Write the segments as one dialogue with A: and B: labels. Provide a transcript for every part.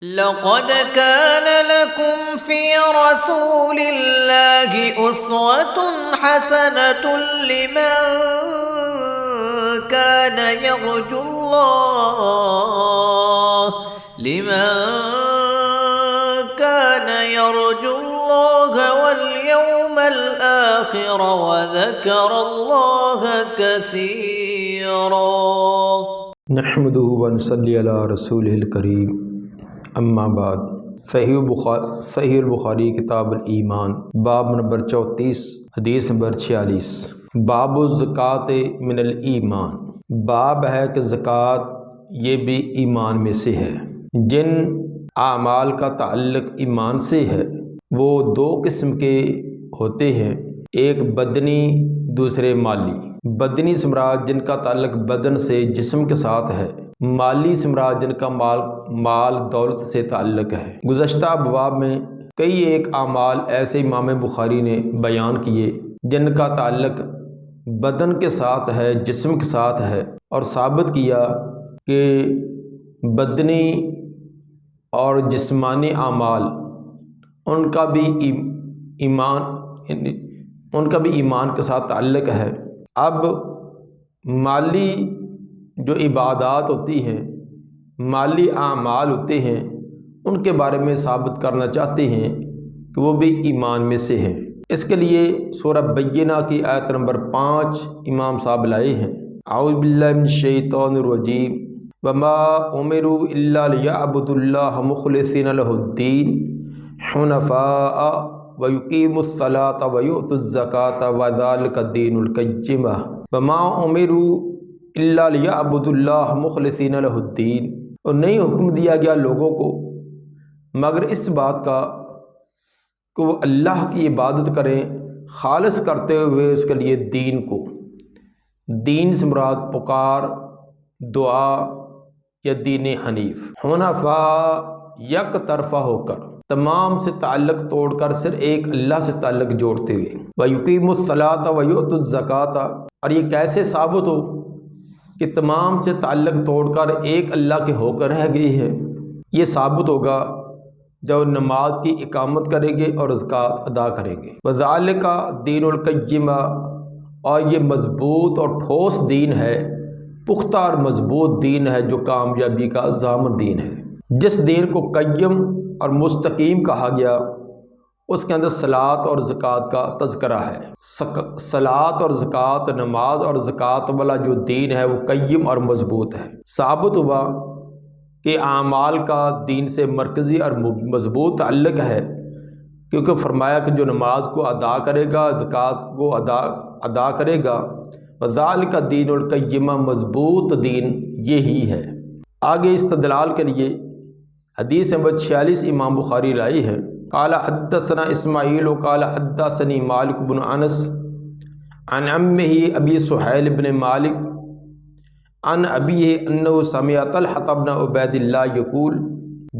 A: لقد كان لكم في رسول الله أسوة حسنة كان يرجو الله لمن كان يرجو الله واليوم الآخر وذكر الله كثيرا
B: نحمده ونصلي على رسوله الکریم اما بعد۔ صحیح البخاری کتاب الایمان باب نمبر 34 حدیث نمبر 46 باب الزکوٰۃ من الایمان، باب ہے کہ زکوٰۃ یہ بھی ایمان میں سے ہے۔ جن اعمال کا تعلق ایمان سے ہے وہ دو قسم کے ہوتے ہیں، ایک بدنی دوسرے مالی۔ بدنی سمراج جن کا تعلق بدن سے جسم کے ساتھ ہے، مالی سمراج جن کا مال دولت سے تعلق ہے۔ گزشتہ ابواب میں کئی ایک اعمال ایسے امام بخاری نے بیان کیے جن کا تعلق بدن کے ساتھ ہے، جسم کے ساتھ ہے، اور ثابت کیا کہ بدنی اور جسمانی اعمال ان کا بھی ایمان کے ساتھ تعلق ہے۔ اب مالی جو عبادات ہوتی ہیں، مالی اعمال ہوتے ہیں، ان کے بارے میں ثابت کرنا چاہتے ہیں کہ وہ بھی ایمان میں سے ہیں۔ اس کے لیے سورہ بینہ کی آیت نمبر 5 امام صاحب لائے ہیں۔ اعوذ باللہ من الشیطان الرجیم وما امروا الا لیعبدوا اللہ مخلصین لہ الدین حنفاء ویقیموا الصلاۃ ویؤتوا الزکاۃ وذلک الدین القیمہ۔ وما امروا الا لیعبدوا اللہ مخلصین لہ الدین، اور نہیں حکم دیا گیا لوگوں کو مگر اس بات کا کہ وہ اللہ کی عبادت کریں خالص کرتے ہوئے اس کے لیے دین کو۔ دین سے مراد پکار، دعا یا دین حنیف۔ حنفاء یک طرفہ ہو کر، تمام سے تعلق توڑ کر صرف ایک اللہ سے تعلق جوڑتے ہوئے۔ وَيُقِيمُوا الصَّلَاةَ وَيُؤْتُوا الزَّكَاةَ، اور یہ کیسے ثابت ہو کہ تمام سے تعلق توڑ کر ایک اللہ کے ہو کر رہ گئی ہے؟ یہ ثابت ہوگا جب نماز کی اقامت کریں گے اور زکوٰۃ ادا کریں گے۔ وَذَلِكَ دین القیمہ، اور یہ مضبوط اور ٹھوس دین ہے، پختہ اور مضبوط دین ہے جو کامیابی کا ضامن دین ہے۔ جس دین کو قیم اور مستقیم کہا گیا اس کے اندر صلاۃ اور زکوٰۃ کا تذکرہ ہے۔ صلاۃ اور زکوٰۃ، نماز اور زکوٰۃ والا جو دین ہے وہ قیم اور مضبوط ہے۔ ثابت ہوا کہ اعمال کا دین سے مرکزی اور مضبوط تعلق ہے، کیونکہ فرمایا کہ جو نماز کو ادا کرے گا، زکوٰۃ کو ادا کرے گا، وذالک الدین القیمہ، مضبوط دین یہی ہے۔ آگے استدلال کے لیے حدیث نمبر 46 امام بخاری لائی ہے۔ قال حدثنا اسماعیل قال حدثنی مالک بن انس عن عمہ ابی سہیل بن مالک عن ابیہ انہ سمع طلحۃ بن عبید اللہ یقول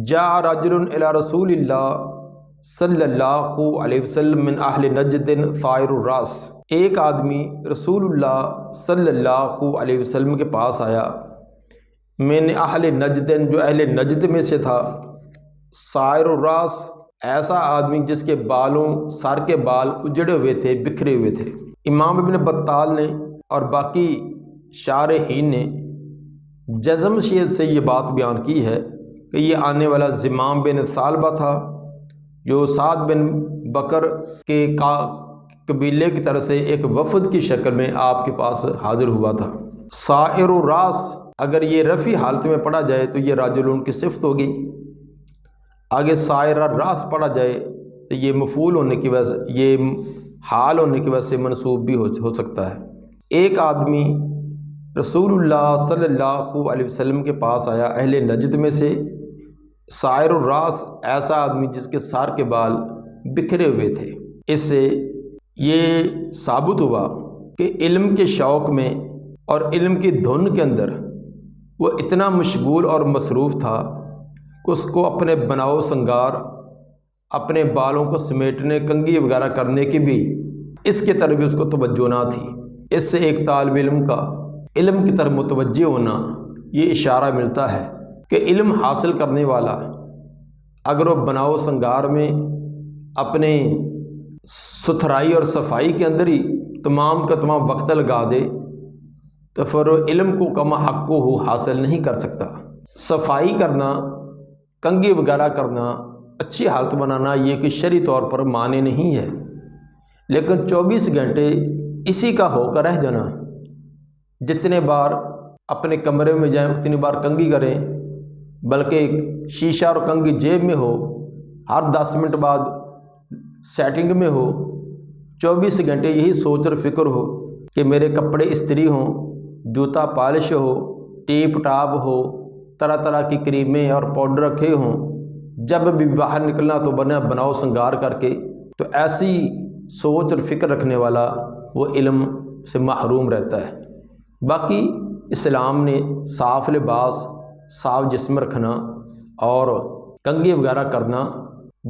B: جاء رجل الی رسول اللہ صلی اللہ علیہ وسلم من اہل نجد ثائر الراس، ایک آدمی رسول اللہ صلی اللہ علیہ وسلم کے پاس آیا، من اہل نجد، جو اہل نجد میں سے تھا، ثائر الراس، ایسا آدمی جس کے سر کے بال اجڑے ہوئے تھے، بکھرے ہوئے تھے۔ امام ابن بطال نے اور باقی شارحین نے جزم سے یہ بات بیان کی ہے کہ یہ آنے والا زمام بن ثعلبہ تھا، جو سعد بن بکر کے قبیلے کی طرف سے ایک وفد کی شکل میں آپ کے پاس حاضر ہوا تھا۔ ثائر الراس اگر یہ رفع حالت میں پڑھا جائے تو یہ راجلون کی صفت ہوگی، آگے ثائر الراس پڑھا جائے تو یہ مفعول ہونے کی وجہ سے، یہ حال ہونے کی وجہ سے منصوب بھی ہو سکتا ہے۔ ایک آدمی رسول اللہ صلی اللہ علیہ وسلم کے پاس آیا اہل نجد میں سے، ثائر الراس، ایسا آدمی جس کے سر کے بال بکھرے ہوئے تھے۔ اس سے یہ ثابت ہوا کہ علم کے شوق میں اور علم کی دھن کے اندر وہ اتنا مشغول اور مصروف تھا کہ اس کو اپنے بناؤ سنگار، اپنے بالوں کو سمیٹنے، کنگھی وغیرہ کرنے کی بھی اس کی طرف بھی اس کو توجہ نہ تھی۔ اس سے ایک طالب علم کا علم کی طرف متوجہ ہونا یہ اشارہ ملتا ہے کہ علم حاصل کرنے والا اگر وہ بناؤ سنگار میں اپنے ستھرائی اور صفائی کے اندر ہی تمام کا تمام وقت لگا دے تو پھر وہ علم کو کما حق کو حاصل نہیں کر سکتا۔ صفائی کرنا، کنگھی وغیرہ کرنا، اچھی حالت بنانا، یہ کہ شرعی طور پر معنی نہیں ہے، لیکن 24 گھنٹے اسی کا ہو کر رہ جانا، جتنے بار اپنے کمرے میں جائیں اتنی بار کنگھی کریں، بلکہ شیشہ اور کنگھی جیب میں ہو، ہر 10 منٹ بعد سیٹنگ میں ہو، 24 گھنٹے یہی سوچ اور فکر ہو کہ میرے کپڑے استری ہوں، جوتا پالش ہو، ٹیپ ٹاپ ہو، طرح طرح کی کریمیں اور پاؤڈر رکھے ہوں، جب بھی باہر نکلنا تو بناؤ سنگار کر کے۔ تو ایسی سوچ اور فکر رکھنے والا وہ علم سے محروم رہتا ہے۔ باقی اسلام نے صاف لباس، صاف جسم رکھنا اور کنگھی وغیرہ کرنا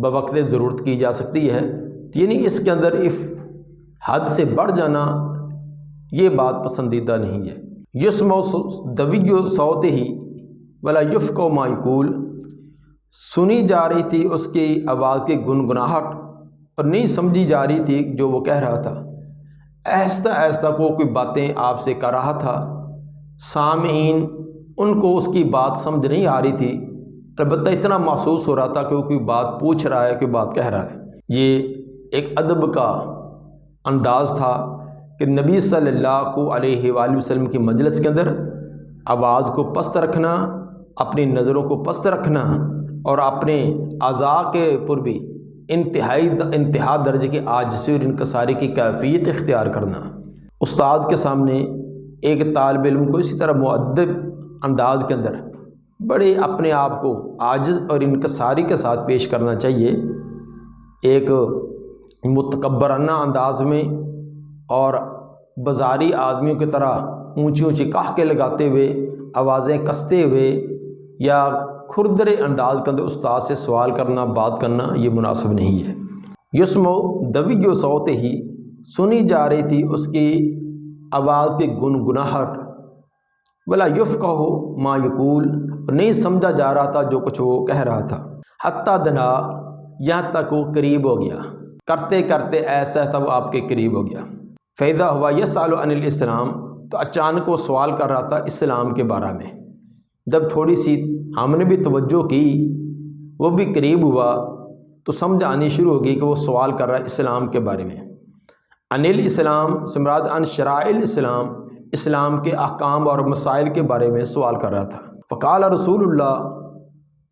B: بوقت ضرورت کی جا سکتی ہے، یعنی اس کے اندر حد سے بڑھ جانا یہ بات پسندیدہ نہیں ہے۔ یسمع دوی صوت ہی ولا یفقہ ما یقول، سنی جا رہی تھی اس کی آواز کی گنگناہٹ اور نہیں سمجھی جا رہی تھی جو وہ کہہ رہا تھا۔ آہستہ آہستہ کوئی باتیں آپ سے کر رہا تھا، سامعین ان کو اس کی بات سمجھ نہیں آ رہی تھی، البتہ اتنا محسوس ہو رہا تھا کہ وہ کوئی بات پوچھ رہا ہے، کوئی بات کہہ رہا ہے۔ یہ ایک ادب کا انداز تھا کہ نبی صلی اللہ علیہ وآلہ وسلم کی مجلس کے اندر آواز کو پست رکھنا، اپنی نظروں کو پست رکھنا اور اپنے اعضاء کے پر بھی انتہا درجے کی عاجزی اور انکساری کی کیفیت اختیار کرنا۔ استاد کے سامنے ایک طالب علم کو اسی طرح مؤدب انداز کے اندر بڑے اپنے آپ کو عاجز اور انکساری کے ساتھ پیش کرنا چاہیے، ایک متکبرانہ انداز میں اور بازاری آدمیوں کی طرح اونچی اونچی قہقہے لگاتے ہوئے، آوازیں کستے ہوئے یا کھردرے انداز کے اندر استاد سے سوال کرنا، بات کرنا یہ مناسب نہیں ہے۔ یسمع دوی صوت ہی، سنی جا رہی تھی اس کی آواز کی گنگناہٹ، ولا یفقہ ما یقول، نہیں سمجھا جا رہا تھا جو کچھ وہ کہہ رہا تھا۔ حتی دنا، یہاں تک وہ قریب ہو گیا، کرتے کرتے ایسا تھا وہ آپ کے قریب ہو گیا۔ فیضا ہوا یسأل عن الاسلام، تو اچانک وہ سوال کر رہا تھا اسلام کے بارے میں۔ جب تھوڑی سی ہم نے بھی توجہ کی، وہ بھی قریب ہوا، تو سمجھ آنی شروع ہو گئی کہ وہ سوال کر رہا ہے اسلام کے بارے میں۔ عن الاسلام سے مراد عن شرائع الاسلام، اسلام کے احکام اور مسائل کے بارے میں سوال کر رہا تھا۔ فقال رسول اللہ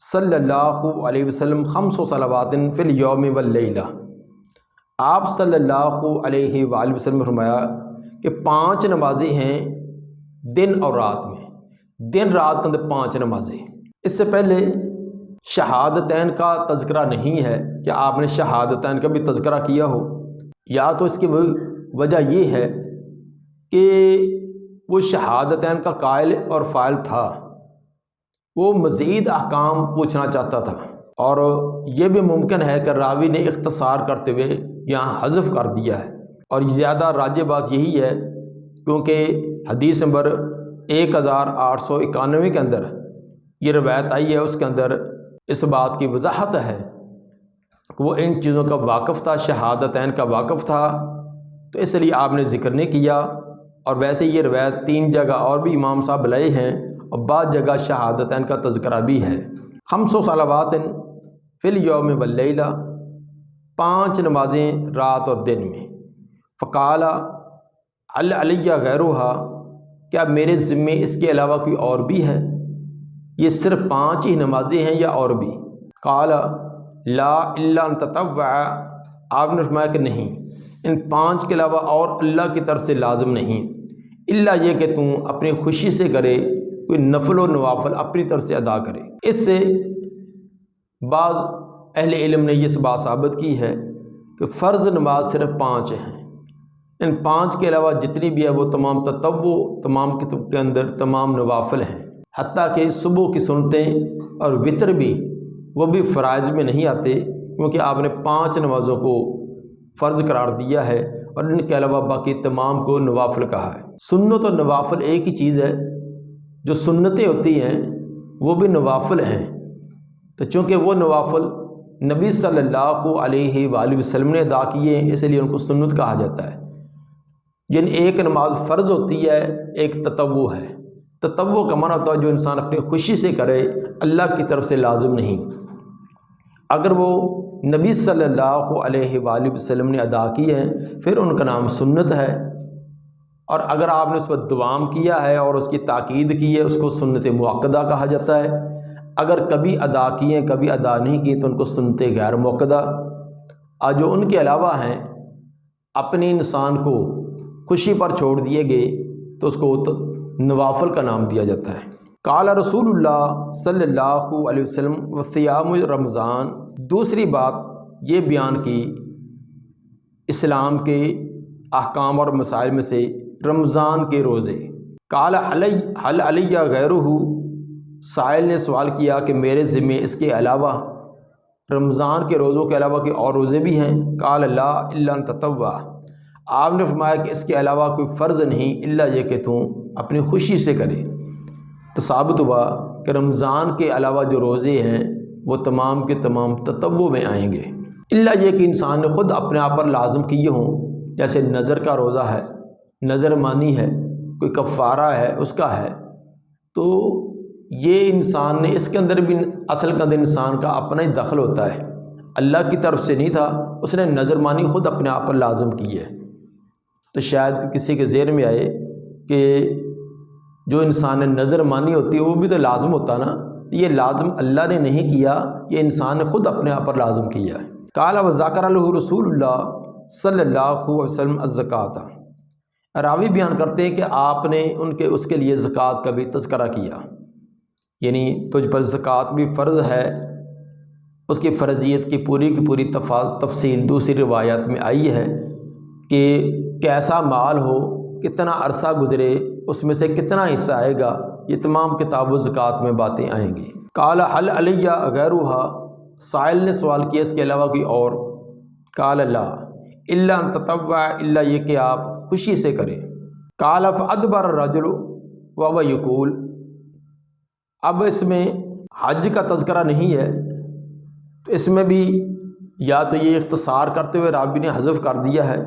B: صلی اللہ علیہ وسلم 5 صلوات فی الیوم واللیلہ، آپ صلی اللہ علیہ وآلہ وسلم نے فرمایا کہ 5 نمازیں ہیں دن اور رات میں، دن رات کے اندر 5 نمازیں۔ اس سے پہلے شہادتین کا تذکرہ نہیں ہے کہ آپ نے شہادتین کا بھی تذکرہ کیا ہو، یا تو اس کی وجہ یہ ہے کہ وہ شہادتین کا قائل اور فاعل تھا، وہ مزید احکام پوچھنا چاہتا تھا، اور یہ بھی ممکن ہے کہ راوی نے اختصار کرتے ہوئے یہاں حذف کر دیا ہے، اور زیادہ راجح بات یہی ہے کیونکہ حدیث نمبر 1891 کے اندر یہ روایت آئی ہے، اس کے اندر اس بات کی وضاحت ہے کہ وہ ان چیزوں کا واقف تھا، شہادتین کا واقف تھا، تو اس لیے آپ نے ذکر نہیں کیا۔ اور ویسے یہ روایت 3 جگہ اور بھی امام صاحب لائے ہیں، اور بعض جگہ شہادتین کا تذکرہ بھی ہے۔ 5 صلوات فی الیوم واللیلہ، 5 نمازیں رات اور دن میں۔ فقال هل علی غیرہا، کیا میرے ذمے اس کے علاوہ کوئی اور بھی ہے؟ یہ صرف 5 ہی نمازیں ہیں یا اور بھی؟ قال لا الا ان تطوع، آپ نے فرمایا کہ نہیں، ان 5 کے علاوہ اور اللہ کی طرف سے لازم نہیں، الا یہ کہ تم اپنی خوشی سے کرے، کوئی نفل و نوافل اپنی طرف سے ادا کرے۔ اس سے بعض اہل علم نے یہ بات ثابت کی ہے کہ فرض نماز صرف 5 ہیں، ان 5 کے علاوہ جتنی بھی ہے وہ تمام تطوع، تمام کے اندر تمام نوافل ہیں، حتیٰ کہ صبح کی سنتیں اور وطر بھی، وہ بھی فرائض میں نہیں آتے، کیونکہ آپ نے 5 نمازوں کو فرض قرار دیا ہے اور ان کے علاوہ باقی تمام کو نوافل کہا ہے۔ سنت اور نوافل ایک ہی چیز ہے، جو سنتیں ہوتی ہیں وہ بھی نوافل ہیں، تو چونکہ وہ نوافل نبی صلی اللہ علیہ وآلہ وسلم نے ادا کیے ہیں، اس لیے ان کو سنت کہا جاتا ہے۔ جن ایک نماز فرض ہوتی ہے، ایک تطوع ہے۔ تطوع کا معنی ہوتا ہے جو انسان اپنی خوشی سے کرے، اللہ کی طرف سے لازم نہیں۔ اگر وہ نبی صلی اللہ علیہ وآلہ وسلم نے ادا کی ہے پھر ان کا نام سنت ہے، اور اگر آپ نے اس پر دوام کیا ہے اور اس کی تاکید کی ہے اس کو سنت مؤکدہ کہا جاتا ہے۔ اگر کبھی ادا کیے کبھی ادا نہیں کی تو ان کو سنت غیر مؤکدہ۔ اور جو ان کے علاوہ ہیں اپنے انسان کو خوشی پر چھوڑ دیے گئے تو اس کو نوافل کا نام دیا جاتا ہے۔ قال رسول اللہ صلی اللہ علیہ وسلم وصیام رمضان، دوسری بات یہ بیان کی اسلام کے احکام اور مسائل میں سے رمضان کے روزے۔ قال حل علی غیرہ، سائل نے سوال کیا کہ میرے ذمے اس کے علاوہ رمضان کے روزوں کے علاوہ کہ اور روزے بھی ہیں؟ قال لا الا ان تطوع، آپ نے فرمایا کہ اس کے علاوہ کوئی فرض نہیں الا یہ کہ تم اپنی خوشی سے کرے۔ تو ثابت ہوا کہ رمضان کے علاوہ جو روزے ہیں وہ تمام کے تمام تطوع میں آئیں گے، الا یہ کہ انسان نے خود اپنے آپ پر لازم کیے ہوں، جیسے نظر کا روزہ ہے، نظر مانی ہے، کوئی کفارہ ہے اس کا ہے، تو یہ انسان نے اس کے اندر بھی اصل کے اندر انسان کا اپنا ہی دخل ہوتا ہے، اللہ کی طرف سے نہیں تھا، اس نے نظر مانی خود اپنے آپ پر لازم کی ہے۔ تو شاید کسی کے ذہن میں آئے کہ جو انسان نے نظر مانی ہوتی ہے وہ بھی تو لازم ہوتا نا، یہ لازم اللہ نے نہیں کیا، یہ انسان نے خود اپنے آپ پر لازم کیا ہے۔ قال وذکر له رسول اللہ صلی اللہ علیہ وسلم الزکوۃ، راوی بیان کرتے ہیں کہ آپ نے اس کے لیے زکوٰۃ کا بھی تذکرہ کیا، یعنی تجھ پر زکوٰۃ بھی فرض ہے۔ اس کی فرضیت کی پوری تفصیل دوسری روایات میں آئی ہے کہ کیسا مال ہو، کتنا عرصہ گزرے، اس میں سے کتنا حصہ آئے گا، یہ تمام کتاب و زکوٰۃ میں باتیں آئیں گی۔ قال حل علی غیرھا، سائل نے سوال کیا اس کے علاوہ کوئی اور؟ قال لا الا ان تطوع، الا یہ کہ آپ خوشی سے کریں۔ قال فادبر الرجل وهو یقول، اب اس میں حج کا تذکرہ نہیں ہے تو اس میں بھی یا تو یہ اختصار کرتے ہوئے راوی نے حذف کر دیا ہے،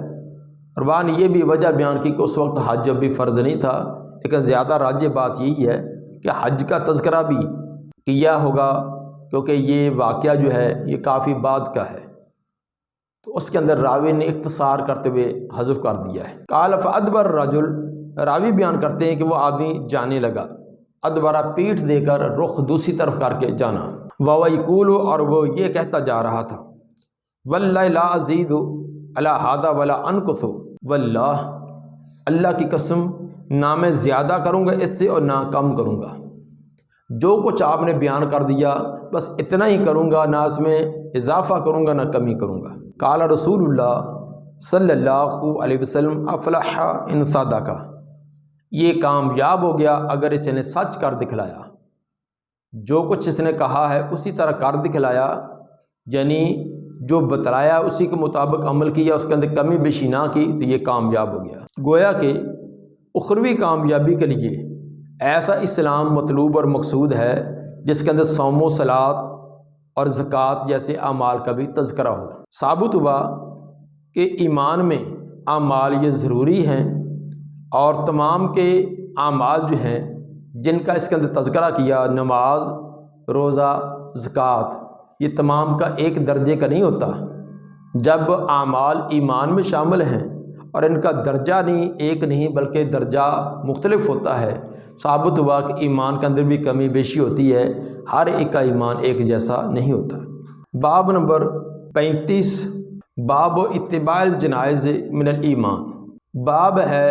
B: اور وہاں نے یہ بھی وجہ بیان کی کہ اس وقت حج اب بھی فرض نہیں تھا، لیکن زیادہ راجح بات یہی ہے کہ حج کا تذکرہ بھی کیا ہوگا کیونکہ یہ واقعہ جو ہے یہ کافی بعد کا ہے، تو اس کے اندر راوی نے اختصار کرتے ہوئے حذف کر دیا ہے۔ قال فادبر الرجل، راوی بیان کرتے ہیں کہ وہ آدمی جانے لگا، ادبرا پیٹھ دے کر رخ دوسری طرف کر کے جانا، وهو یقول، اور وہ یہ کہتا جا رہا تھا، واللہ لا ازید علی ھذا ولا انقص، واللہ اللہ کی قسم نہ میں زیادہ کروں گا اس سے اور نہ کم کروں گا، جو کچھ آپ نے بیان کر دیا بس اتنا ہی کروں گا، نہ اس میں اضافہ کروں گا نہ کمی کروں گا۔ قال رسول اللہ صلی اللہ علیہ وسلم افلح ان صدق، یہ کامیاب ہو گیا اگر اس نے سچ کر دکھلایا، جو کچھ اس نے کہا ہے اسی طرح کر دکھلایا، یعنی جو بتلایا اسی کے مطابق عمل کیا، اس کے اندر کمی بیشی نہ کی تو یہ کامیاب ہو گیا۔ گویا کہ اخروی کامیابی کے لیے ایسا اسلام مطلوب اور مقصود ہے جس کے اندر صوم و صلات اور زکوٰۃ جیسے اعمال کا بھی تذکرہ ہو۔ ثابت ہوا کہ ایمان میں اعمال یہ ضروری ہیں، اور تمام کے اعمال جو ہیں جن کا اس کے اندر تذکرہ کیا، نماز، روزہ، زکوٰۃ، یہ تمام کا ایک درجے کا نہیں ہوتا، جب اعمال ایمان میں شامل ہیں اور ان کا درجہ نہیں ایک نہیں بلکہ درجہ مختلف ہوتا ہے، ثابت ہوا کہ ایمان کے اندر بھی کمی بیشی ہوتی ہے، ہر ایک کا ایمان ایک جیسا نہیں ہوتا۔ باب نمبر 35، باب اتباع الجنائز من الایمان، باب ہے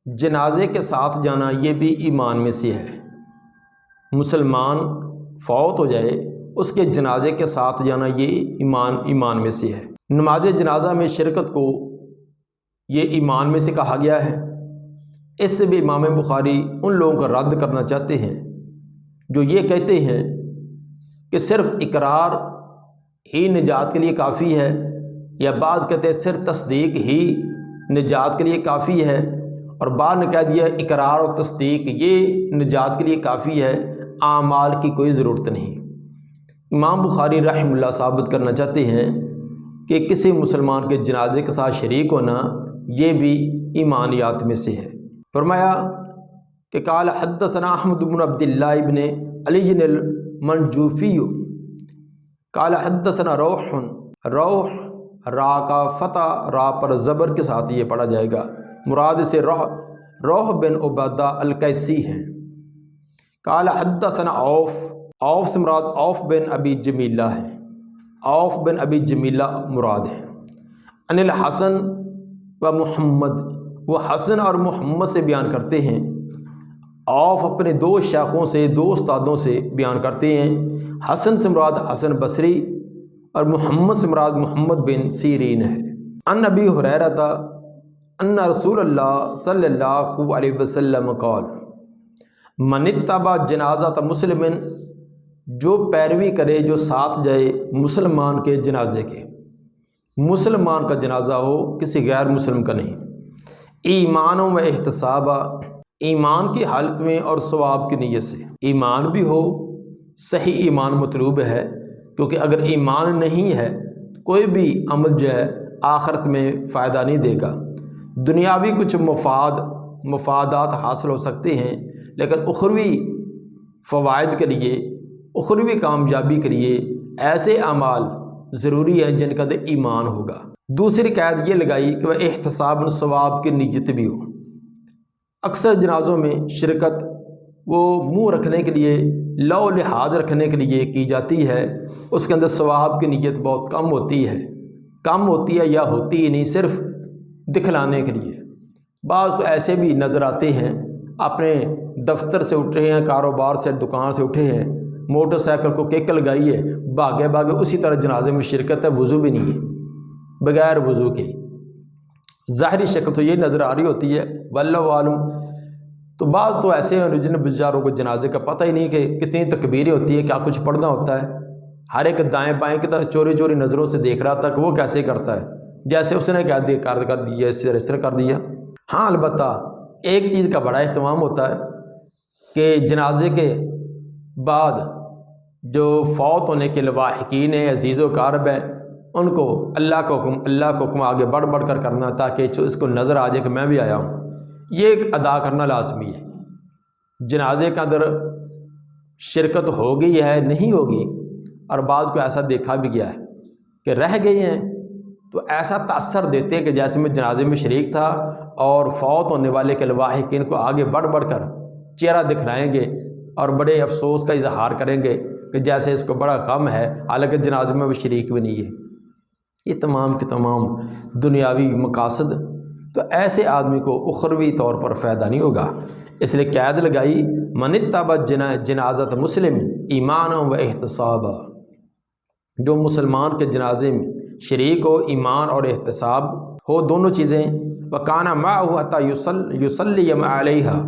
B: جنازے کے ساتھ جانا، یہ بھی ایمان میں سے ہے۔ مسلمان فوت ہو جائے اس کے جنازے کے ساتھ جانا یہ ایمان میں سے ہے۔ نماز جنازہ میں شرکت کو یہ ایمان میں سے کہا گیا ہے۔ اس سے بھی امام بخاری ان لوگوں کا رد کرنا چاہتے ہیں جو یہ کہتے ہیں کہ صرف اقرار ہی نجات کے لیے کافی ہے، یا بعض کہتے ہیں صرف تصدیق ہی نجات کے لیے کافی ہے، اور بعد نے کہہ دیا اقرار اور تصدیق یہ نجات کے لیے کافی ہے، اعمال کی کوئی ضرورت نہیں۔ امام بخاری رحمہ اللہ ثابت کرنا چاہتے ہیں کہ کسی مسلمان کے جنازے کے ساتھ شریک ہونا یہ بھی ایمانیات میں سے ہے۔ فرمایا کہ قال حدثنا احمد بن عبد اللہ بن علی المنجوفی قال حدثنا روح را کا فتح را پر زبر کے ساتھ یہ پڑھا جائے گا، مراد سے روح بن عبادہ القیسی ہیں۔ قال حدثنا عوف سے مراد عوف بن ابی جمیلہ ہیں، عوف بن ابی جمیلہ مراد ہیں۔ ان الحسن و محمد، وہ حسن اور محمد سے بیان کرتے ہیں۔ عوف اپنے دو شیخوں سے، دو استادوں سے بیان کرتے ہیں۔ حسن سے مراد حسن بصری اور محمد سے مراد محمد بن سیرین ہے۔ ان ابی ہریرہ ان رسول اللہ صلی اللہ علیہ وسلم قال من اتبع جنازۃ مسلم، جو پیروی کرے، جو ساتھ جائے مسلمان کے جنازے کے، مسلمان کا جنازہ ہو کسی غیر مسلم کا نہیں، ایمان و احتسابا، ایمان کی حالت میں اور ثواب کی نیت سے، ایمان بھی ہو، صحیح ایمان مطلوب ہے، کیونکہ اگر ایمان نہیں ہے کوئی بھی عمل جو ہے آخرت میں فائدہ نہیں دے گا۔ دنیاوی کچھ مفادات حاصل ہو سکتے ہیں، لیکن اخروی فوائد کے لیے، اخروی کامیابی کے لیے ایسے اعمال ضروری ہیں جن کا ایمان ہوگا۔ دوسری قید یہ لگائی کہ وہ احتساب ثواب کی نیت بھی ہو۔ اکثر جنازوں میں شرکت وہ منہ رکھنے کے لیے، لو و لحاظ رکھنے کے لیے کی جاتی ہے، اس کے اندر ثواب کی نیت بہت کم ہوتی ہے یا ہوتی ہی نہیں، صرف دکھلانے کے لیے۔ بعض تو ایسے بھی نظر آتے ہیں، اپنے دفتر سے اٹھے ہیں، کاروبار سے، دکان سے اٹھے ہیں، موٹر سائیکل کو کک لگائی ہے، بھاگے اسی طرح جنازے میں شرکت ہے، وضو بھی نہیں ہے، بغیر وضو کے۔ ظاہری شکل تو یہ نظر آ رہی ہوتی ہے، واللہ عالم۔ تو بعض تو ایسے ہیں جن بیچاروں کو جنازے کا پتہ ہی نہیں کہ کتنی تکبیریں ہوتی ہے، کیا کچھ پڑھنا ہوتا ہے، ہر ایک دائیں بائیں کی طرف چوری نظروں سے دیکھ رہا تھا کہ وہ کیسے کرتا ہے، جیسے اس نے کہہ دیا کر دیا، اس طرح کر دیا۔ ہاں البتہ ایک چیز کا بڑا اہتمام ہوتا ہے کہ جنازے کے بعد جو فوت ہونے کے لواحقین ہیں، عزیز و قارب ہیں، ان کو اللہ کا حکم آگے بڑھ کر کرنا، تاکہ اس کو نظر آ جائے کہ میں بھی آیا ہوں، یہ ایک ادا کرنا لازمی ہے۔ جنازے کے اندر شرکت ہو گئی ہے، نہیں ہوگی، اور بعض کو ایسا دیکھا بھی گیا ہے کہ رہ گئی ہیں تو ایسا تاثر دیتے ہیں کہ جیسے میں جنازے میں شریک تھا، اور فوت ہونے والے کے لواحقین کو آگے بڑھ کر چہرہ دکھلائیں گے اور بڑے افسوس کا اظہار کریں گے کہ جیسے اس کو بڑا غم ہے، حالانکہ جنازے میں وہ شریک بھی نہیں ہے۔ یہ تمام کے تمام دنیاوی مقاصد، تو ایسے آدمی کو اخروی طور پر فائدہ نہیں ہوگا۔ اس لیے قید لگائی من اتبع جنازۃ مسلم ایمانا و احتسابا، جو مسلمان کے جنازے میں شریک ہو، ایمان اور احتساب ہو، دونوں چیزیں، وکانا معہ حتی یصلی علیہا،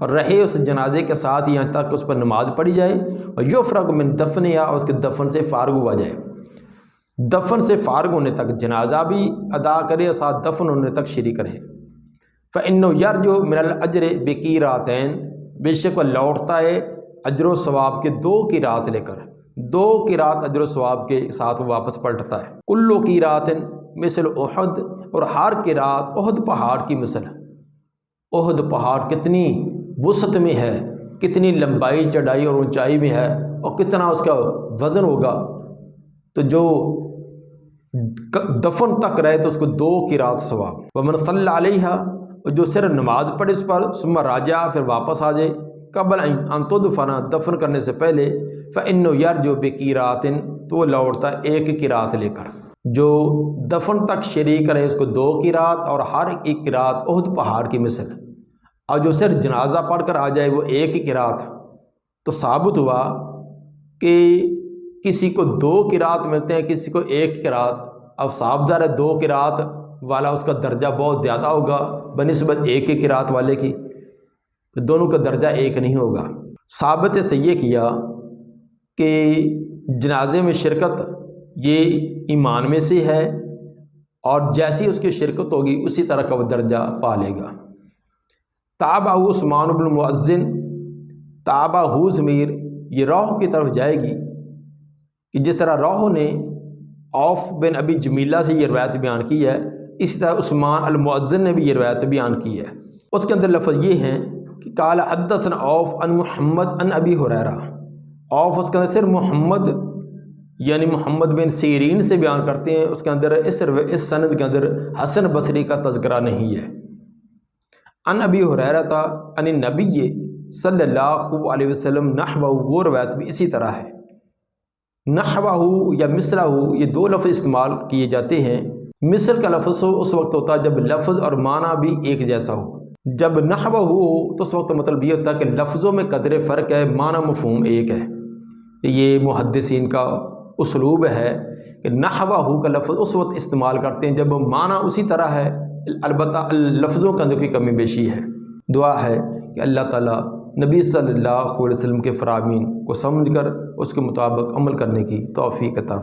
B: اور رہے اس جنازے کے ساتھ یہاں تک اس پر نماز پڑھی جائے، اور یفرغ من دفنہا، اور اس کے دفن سے فارغ ہوا جائے، دفن سے فارغ ہونے تک جنازہ بھی ادا کرے اور ساتھ دفن ہونے تک شریک رہے۔ فإنہ یرجو من الاجر بقیراتین، بے شک وہ لوٹتا ہے اجر و ثواب کے 2 قیرات لے کر، 2 قیرات اجر و ثواب کے ساتھ وہ واپس پلٹتا ہے۔ کل قیرات مثل احد، اور ہر قیرات احد پہاڑ کی مثل۔ احد پہاڑ کتنی وسعت میں ہے، کتنی لمبائی چڑھائی اور اونچائی میں ہے، اور کتنا اس کا وزن ہوگا، تو جو دفن تک رہے تو اس کو 2 قیرات ثواب۔ ومن صلی علیہا، اور جو صرف نماز پڑھے اس پر، ثم راجع، پھر واپس آ جائے، قبل ان تدفن، دفن کرنے سے پہلے، فإنہ یرجو بقیرات، تو وہ لوٹتا 1 قیرات لے کر۔ جو دفن تک شریک رہے اس کو 2 قیرات، اور ہر ایک قیرات احد پہاڑ کی مثل، اور جو صرف جنازہ پڑھ کر آ جائے وہ 1 قیرات۔ تو ثابت ہوا کہ کسی کو 2 قیرات ملتے ہیں، کسی کو 1 قیرات۔ اب صاف ظاہر ہے 2 قیرات والا اس کا درجہ بہت زیادہ ہوگا بنسبت 1 قیرات والے کی، تو دونوں کا درجہ ایک نہیں ہوگا۔ ثابت سے یہ کیا کہ جنازے میں شرکت یہ ایمان میں سے ہے، اور جیسی اس کی شرکت ہوگی اسی طرح کا وہ درجہ پا لے گا۔ تابعہ عثمان بن مؤذن، تابعہ ضمیر یہ روح کی طرف جائے گی کہ جس طرح روح نے عوف بن ابی جمیلہ سے یہ روایت بیان کی ہے، اسی طرح عثمان المؤذن نے بھی یہ روایت بیان کی ہے۔ اس کے اندر لفظ یہ ہیں کہ قال حدثنا عوف عن محمد عن ابی ہریرہ، عوف اس کے اندر صرف محمد یعنی محمد بن سیرین سے بیان کرتے ہیں، اس کے اندر اس سند کے اندر حسن بصری کا تذکرہ نہیں ہے۔ عن ابی ہریرہ عن النبی صلی اللہ علیہ وسلم نحوہ، وہ روایت بھی اسی طرح ہے۔ نحوہ یا مثلہ یہ دو لفظ استعمال کیے جاتے ہیں۔ مثل کا لفظ اس وقت ہوتا ہے جب لفظ اور معنی بھی ایک جیسا ہو، جب نحوہ ہو تو اس وقت مطلب یہ ہوتا ہے کہ لفظوں میں قدر فرق ہے، معنی مفہوم ایک ہے۔ یہ محدثین کا اسلوب ہے کہ نحوہ کا لفظ اس وقت استعمال کرتے ہیں جب معنی اسی طرح ہے، البتہ لفظوں کے اندر کوئی کمی بیشی ہے۔ دعا ہے کہ اللہ تعالیٰ نبی صلی اللہ علیہ وسلم کے فرامین کو سمجھ کر اس کے مطابق عمل کرنے کی توفیق عطا فرمائے۔